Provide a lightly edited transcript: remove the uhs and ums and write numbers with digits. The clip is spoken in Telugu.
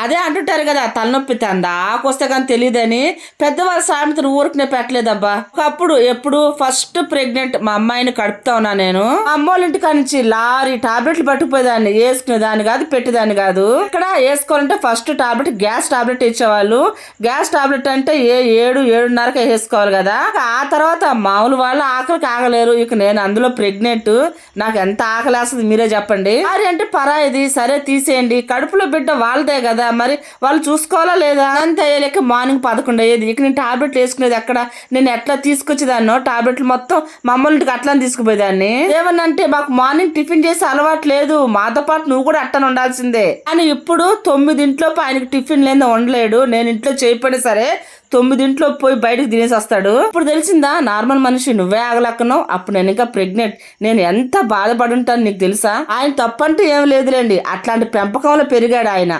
అదే అంటుంటారు కదా, తలనొప్పి తందాకొస్తే కానీ తెలియదని. పెద్దవాళ్ళ సామెతలు ఊరికనే పెట్టలేదబ్బా. ఒకప్పుడు ఎప్పుడు ఫస్ట్ ప్రెగ్నెంట్ మా అమ్మాయిని కడుపుతా ఉన్నా నేను. మా అమ్మోళ్ళ ఇంటికాడ నుంచి లారీ టాబ్లెట్లు పట్టుకుపోయేదాన్ని. వేసుకునేదాన్ని కాదు, పెట్టేదాన్ని కాదు. ఇక్కడ వేసుకోవాలంటే ఫస్ట్ టాబ్లెట్ గ్యాస్ టాబ్లెట్ ఇచ్చేవాళ్ళు. గ్యాస్ టాబ్లెట్ అంటే 7-7:30 వేసుకోవాలి కదా. ఆ తర్వాత మామూలు వాళ్ళు ఆకలికి ఆగలేరు. ఇక నేను అందులో ప్రెగ్నెంట్, నాకు ఎంత ఆకలేస్తుంది మీరే చెప్పండి. మరి అంటే పరాయిది, సరే తీసేయండి, కడుపులో బిడ్డ వాళ్ళదే కదా, మరి వాళ్ళు చూసుకోవాలా లేదా. అంతే అయ్యేలేక మార్నింగ్ 11 అయ్యేది. ఇక నేను టాబ్లెట్లు వేసుకునేది ఎక్కడ, నేను ఎట్లా తీసుకొచ్చేదాన్నో టాబ్లెట్లు మొత్తం మా అమ్మ ఇంటికి అట్లా తీసుకుపోయేదాన్ని. ఏమన్నంటే మాకు మార్నింగ్ టిఫిన్ చేసే అలవాటు లేదు, మాతో పాటు నువ్వు కూడా అట్టని ఉండాల్సిందే అని. ఇప్పుడు 9 ఆయనకి టిఫిన్ లేదా ఉండలేడు. నేను ఇంట్లో చేయకపోయినా సరే 9 పోయి బయటకు తినేసి వస్తాడు. ఇప్పుడు తెలిసిందా నార్మల్ మనిషి నువ్వే ఆగలక్కను. అప్పుడు నేను ఇంకా ప్రెగ్నెంట్, నేను ఎంత బాధపడి ఉంటాను నీకు తెలుసా. ఆయన తప్పంటూ ఏం లేదులేండి, అట్లాంటి పెంపకంలో పెరిగాడు ఆయన.